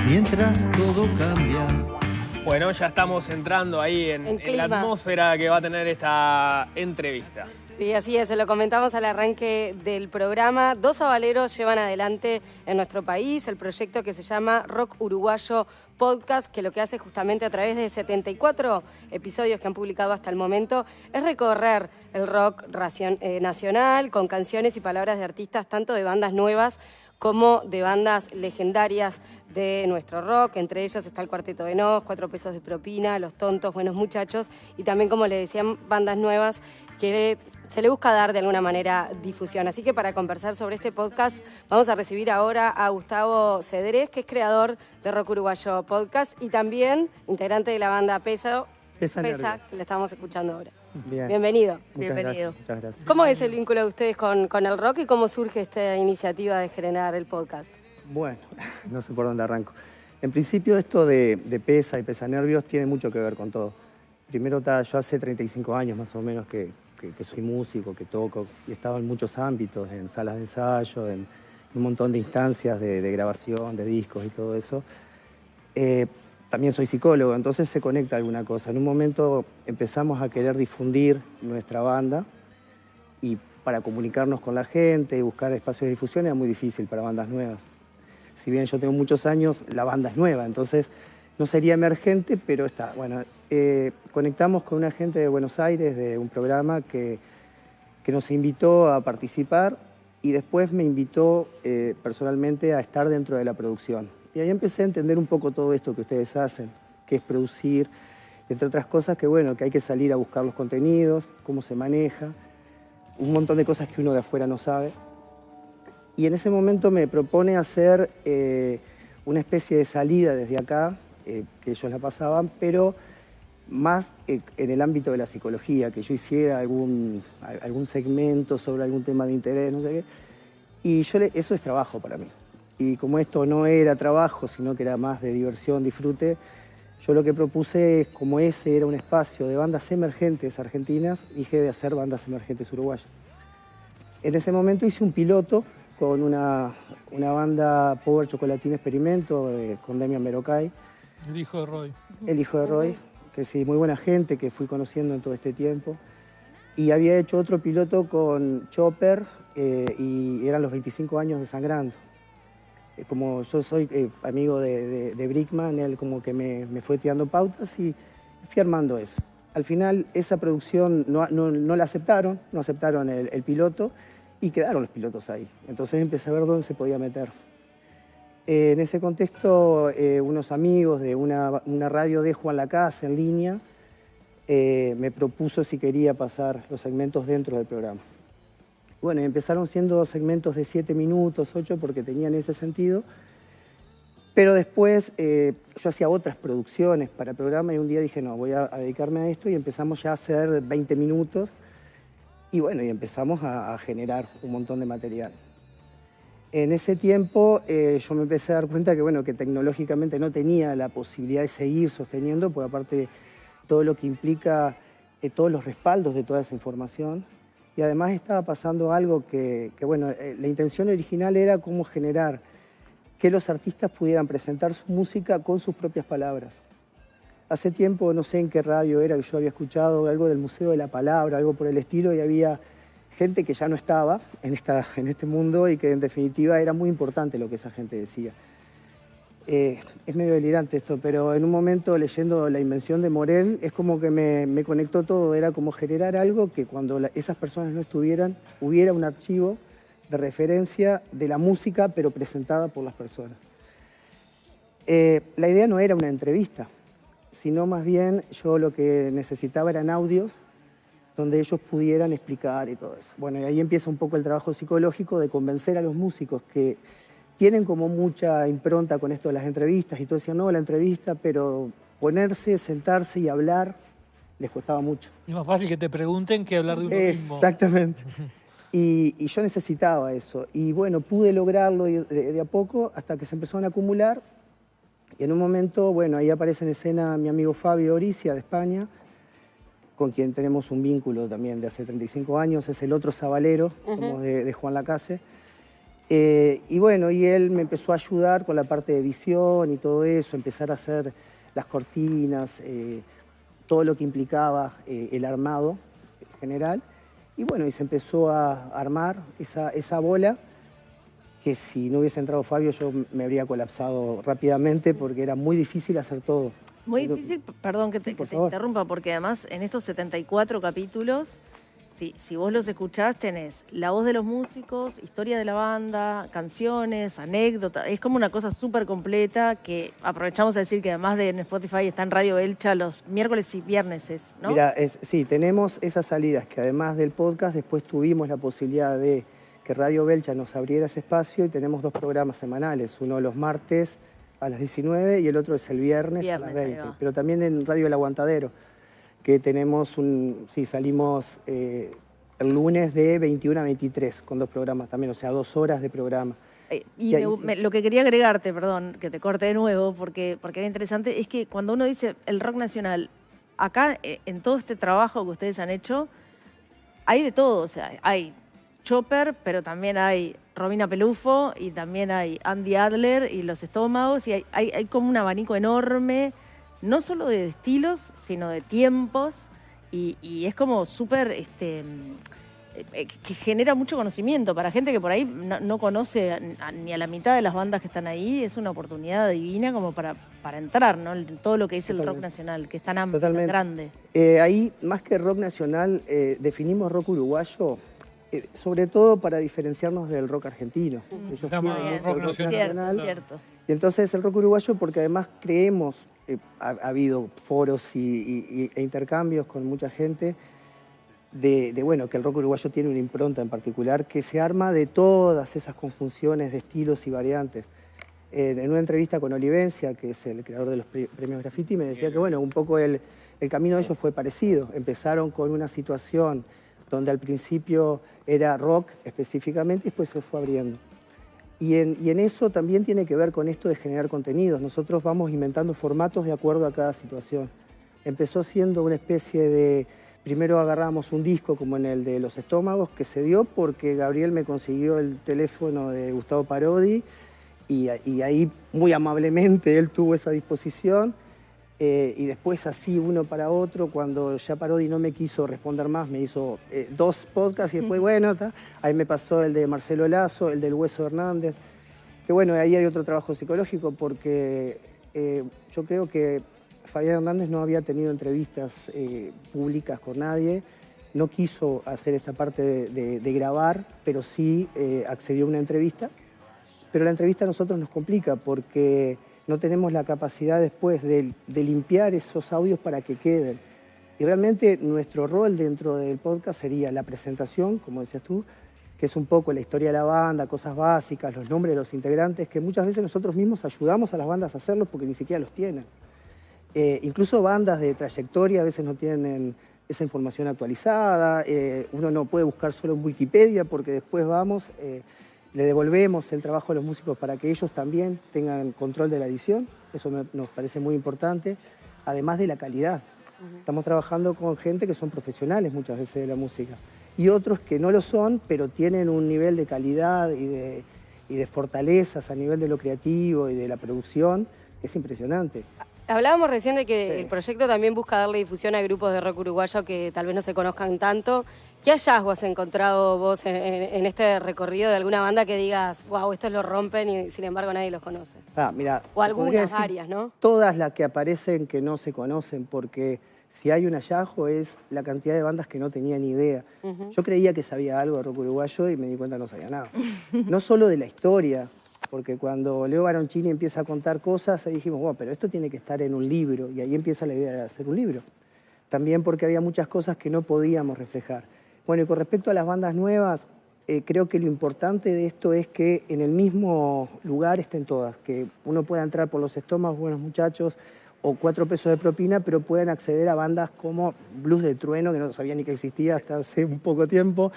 mientras todo cambia. Bueno, ya estamos entrando ahí en la atmósfera que va a tener esta entrevista. Sí, así es, se lo comentamos al arranque del programa. Dos sabaleros llevan adelante en nuestro país el proyecto que se llama Rock Uruguayo Podcast, que lo que hace justamente a través de 74 episodios que han publicado hasta el momento es recorrer el rock nacional con canciones y palabras de artistas tanto de bandas nuevas como de bandas legendarias de nuestro rock. Entre ellos está el Cuarteto de Nos, 4 pesos de propina, Los Tontos, Buenos Muchachos y también, como le decían, bandas nuevas que se le busca dar de alguna manera difusión. Así que para conversar sobre este podcast vamos a recibir ahora a Gustavo Cedrés, que es creador de Rock Uruguayo Podcast y también integrante de la banda Pesa, que le estamos escuchando ahora. Bien. Bienvenido. Bienvenido. Muchas gracias. ¿Cómo es el vínculo de ustedes con el rock y cómo surge esta iniciativa de generar el podcast? Bueno, no sé por dónde arranco. En principio esto de Pesa y Pesa Nervios tiene mucho que ver con todo. Primero, yo hace 35 años más o menos que soy músico, que toco, y he estado en muchos ámbitos, en salas de ensayo, en un montón de instancias de grabación, de discos y todo eso. También soy psicólogo, entonces se conecta alguna cosa. En un momento empezamos a querer difundir nuestra banda y para comunicarnos con la gente y buscar espacios de difusión era muy difícil para bandas nuevas. Si bien yo tengo muchos años, la banda es nueva, entonces no sería emergente, pero está. Bueno, conectamos con una gente de Buenos Aires, de un programa que nos invitó a participar y después me invitó personalmente a estar dentro de la producción. Y ahí empecé a entender un poco todo esto que ustedes hacen, que es producir, entre otras cosas que bueno, que hay que salir a buscar los contenidos, cómo se maneja, un montón de cosas que uno de afuera no sabe. Y en ese momento me propone hacer una especie de salida desde acá, que ellos la pasaban, pero más en el ámbito de la psicología, que yo hiciera algún segmento sobre algún tema de interés, no sé qué. Y eso es trabajo para mí. Y como esto no era trabajo, sino que era más de diversión, disfrute, yo lo que propuse es, como ese era un espacio de bandas emergentes argentinas, dije de hacer bandas emergentes uruguayas. En ese momento hice un piloto con una banda Power Chocolatín Experimento, con Demian Merocay. El hijo de Roy. El hijo de Roy, que sí, muy buena gente que fui conociendo en todo este tiempo. Y había hecho otro piloto con Chopper y eran los 25 años de Sangrando. Como yo soy amigo de Brickman, él como que me fue tirando pautas y fui armando eso. Al final esa producción no la aceptaron, no aceptaron el piloto y quedaron los pilotos ahí. Entonces empecé a ver dónde se podía meter. En ese contexto, unos amigos de una radio de Juan Lacase en línea me propuso si quería pasar los segmentos dentro del programa. Bueno, empezaron siendo segmentos de 7 minutos, 8, porque tenían ese sentido. Pero después yo hacía otras producciones para el programa y un día dije, no, voy a dedicarme a esto y empezamos ya a hacer 20 minutos. Y bueno, y empezamos a generar un montón de material. En ese tiempo yo me empecé a dar cuenta que, bueno, que tecnológicamente no tenía la posibilidad de seguir sosteniendo, porque aparte todo lo que implica todos los respaldos de toda esa información. Y además estaba pasando algo que bueno, la intención original era cómo generar que los artistas pudieran presentar su música con sus propias palabras. Hace tiempo, no sé en qué radio era que yo había escuchado algo del Museo de la Palabra, algo por el estilo, y había gente que ya no estaba en este mundo y que en definitiva era muy importante lo que esa gente decía. Es medio delirante esto, pero en un momento leyendo La Invención de Morel es como que me conectó todo, era como generar algo que cuando esas personas no estuvieran, hubiera un archivo de referencia de la música, pero presentada por las personas. La idea no era una entrevista, sino más bien yo lo que necesitaba eran audios donde ellos pudieran explicar y todo eso. Bueno, y ahí empieza un poco el trabajo psicológico de convencer a los músicos que tienen como mucha impronta con esto de las entrevistas y todo decían, no, la entrevista, pero ponerse, sentarse y hablar les costaba mucho. Es más fácil que te pregunten que hablar de uno mismo. Exactamente. Y yo necesitaba eso. Y bueno, pude lograrlo de a poco hasta que se empezaron a acumular. Y en un momento, bueno, ahí aparece en escena mi amigo Fabio Oricia de España, con quien tenemos un vínculo también de hace 35 años. Es el otro sabalero, como de Juan Lacase. Y bueno, y él me empezó a ayudar con la parte de edición y todo eso, empezar a hacer las cortinas, todo lo que implicaba el armado en general. Y bueno, y se empezó a armar esa bola, que si no hubiese entrado Fabio yo me habría colapsado rápidamente porque era muy difícil hacer todo. Muy difícil, perdón que te interrumpa, porque además en estos 74 capítulos, si vos los escuchás, tenés la voz de los músicos, historia de la banda, canciones, anécdotas. Es como una cosa súper completa que aprovechamos a decir que además de en Spotify está en Radio Elcha los miércoles y viernes, ¿no? Mira, sí, tenemos esas salidas que además del podcast después tuvimos la posibilidad de que Radio Belcha nos abriera ese espacio y tenemos 2 programas semanales, uno los martes a las 19 y el otro es el viernes a las 20. Pero también en Radio El Aguantadero, que tenemos salimos el lunes de 21 a 23 con 2 programas también, o sea, 2 horas de programa. Lo que quería agregarte, perdón, que te corte de nuevo, porque era interesante, es que cuando uno dice el rock nacional, acá en todo este trabajo que ustedes han hecho, hay de todo, o sea, hay Chopper, pero también hay Romina Pelufo y también hay Andy Adler y Los Estómagos, y hay como un abanico enorme, no solo de estilos, sino de tiempos, y es como súper, que genera mucho conocimiento para gente que por ahí no conoce ni a la mitad de las bandas que están ahí. Es una oportunidad divina como para entrar, ¿no? En todo lo que es el rock nacional, que es tan amplio, tan grande. Ahí, más que rock nacional, definimos rock uruguayo, sobre todo para diferenciarnos del rock argentino. Ellos tienen rock nacional. Cierto. Y entonces el rock uruguayo, porque además creemos, ha habido foros e intercambios con mucha gente, bueno, que el rock uruguayo tiene una impronta en particular que se arma de todas esas conjunciones de estilos y variantes. En una entrevista con Olivencia, que es el creador de los premios Graffiti, me decía que bueno, un poco el camino de ellos fue parecido. Empezaron con una situación donde al principio era rock específicamente y después se fue abriendo. Y en eso también tiene que ver con esto de generar contenidos. Nosotros vamos inventando formatos de acuerdo a cada situación. Empezó siendo una especie de... Primero agarramos un disco como en el de Los Estómagos, que se dio porque Gabriel me consiguió el teléfono de Gustavo Parodi y ahí muy amablemente él tuvo esa disposición. Y después así uno para otro, cuando ya Parodi no me quiso responder más, me hizo 2 podcasts y después, bueno, ahí me pasó el de Marcelo Lazo, el del Hueso Hernández, que bueno, ahí hay otro trabajo psicológico porque yo creo que Fabián Hernández no había tenido entrevistas públicas con nadie, no quiso hacer esta parte de grabar, pero sí accedió a una entrevista, pero la entrevista a nosotros nos complica porque no tenemos la capacidad después de limpiar esos audios para que queden. Y realmente nuestro rol dentro del podcast sería la presentación, como decías tú, que es un poco la historia de la banda, cosas básicas, los nombres de los integrantes, que muchas veces nosotros mismos ayudamos a las bandas a hacerlos porque ni siquiera los tienen. Incluso bandas de trayectoria a veces no tienen esa información actualizada, uno no puede buscar solo en Wikipedia porque después le devolvemos el trabajo a los músicos para que ellos también tengan control de la edición. Eso nos parece muy importante, además de la calidad. Estamos trabajando con gente que son profesionales muchas veces de la música y otros que no lo son, pero tienen un nivel de calidad y de fortalezas a nivel de lo creativo y de la producción que es impresionante. Hablábamos recién de que el proyecto también busca darle difusión a grupos de rock uruguayo que tal vez no se conozcan tanto. ¿Qué hallazgo has encontrado vos en este recorrido de alguna banda que digas, wow, estos lo rompen y sin embargo nadie los conoce? Mira, o algunas áreas, ¿no? Todas las que aparecen que no se conocen, porque si hay un hallazgo es la cantidad de bandas que no tenía ni idea. Yo creía que sabía algo de rock uruguayo y me di cuenta que no sabía nada. No solo de la historia, porque cuando Leo Baroncini empieza a contar cosas, ahí dijimos, wow, pero esto tiene que estar en un libro, y ahí empieza la idea de hacer un libro. También porque había muchas cosas que no podíamos reflejar. Bueno, y con respecto a las bandas nuevas, creo que lo importante de esto es que en el mismo lugar estén todas, que uno pueda entrar por Los Estómagos, Buenos Muchachos, o 4 pesos de propina, pero puedan acceder a bandas como Blues del Trueno, que no sabía ni que existía hasta hace un poco tiempo,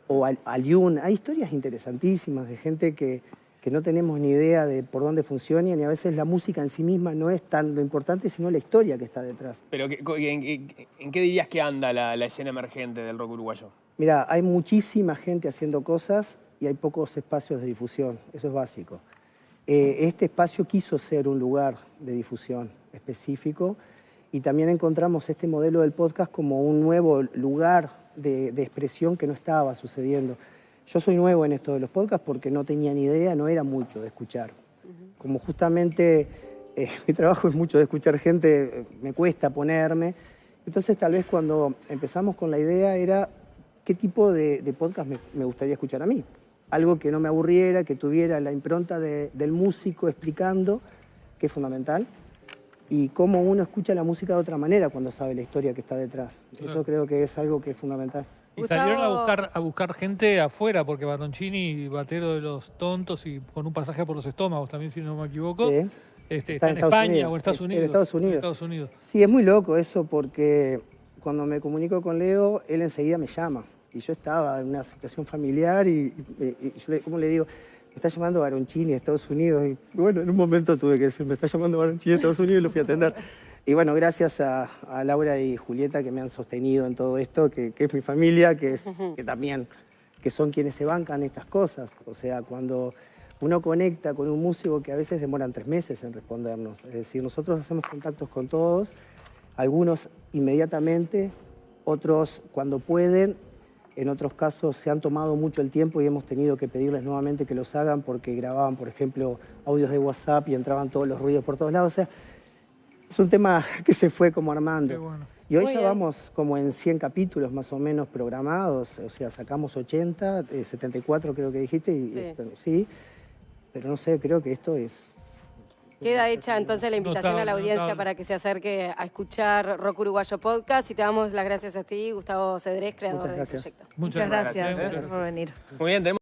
o al Yun. Hay historias interesantísimas de gente que no tenemos ni idea de por dónde funcionan y a veces la música en sí misma no es tan lo importante, sino la historia que está detrás. Pero ¿en qué dirías que anda la escena emergente del rock uruguayo? Mira, hay muchísima gente haciendo cosas y hay pocos espacios de difusión, eso es básico. Este espacio quiso ser un lugar de difusión específico y también encontramos este modelo del podcast como un nuevo lugar de expresión que no estaba sucediendo. Yo soy nuevo en esto de los podcasts porque no tenía ni idea, no era mucho de escuchar. Como justamente mi trabajo es mucho de escuchar gente, me cuesta ponerme. Entonces tal vez cuando empezamos con la idea era qué tipo de podcast me gustaría escuchar a mí. Algo que no me aburriera, que tuviera la impronta del músico explicando, que es fundamental, y cómo uno escucha la música de otra manera cuando sabe la historia que está detrás. Claro. Eso creo que es algo que es fundamental. Y salieron a buscar gente afuera, porque Baroncini, batero de Los Tontos y con un pasaje por los estómagos también, si no me equivoco, Sí. está en España o en Estados Unidos. En Estados Unidos. En Estados Unidos. Sí, es muy loco eso porque cuando me comunico con Leo, él enseguida me llama. Y yo estaba en una situación familiar y yo, ¿cómo le digo? Me está llamando Baroncini de Estados Unidos. Y bueno, en un momento tuve que decir, me está llamando Baroncini de Estados Unidos y lo fui a atender. Y bueno, gracias a Laura y Julieta que me han sostenido en todo esto, que es mi familia, que también, que son quienes se bancan estas cosas. O sea, cuando uno conecta con un músico que a veces demoran 3 meses en respondernos. Es decir, nosotros hacemos contactos con todos, algunos inmediatamente, otros cuando pueden, en otros casos se han tomado mucho el tiempo y hemos tenido que pedirles nuevamente que los hagan porque grababan, por ejemplo, audios de WhatsApp y entraban todos los ruidos por todos lados. O sea, es un tema que se fue como armando. Qué bueno. Y hoy Muy ya bien. vamos como en 100 capítulos más o menos programados, o sea, sacamos 80, 74 creo que dijiste, sí, pero no sé, creo que esto es... Queda hecha entonces la invitación a la audiencia Notable. para que se acerque a escuchar Rock Uruguayo Podcast y te damos las gracias a ti, Gustavo Cedrés, creador Muchas del gracias. proyecto. Muchas gracias gracias. por venir. Muy bien, tenemos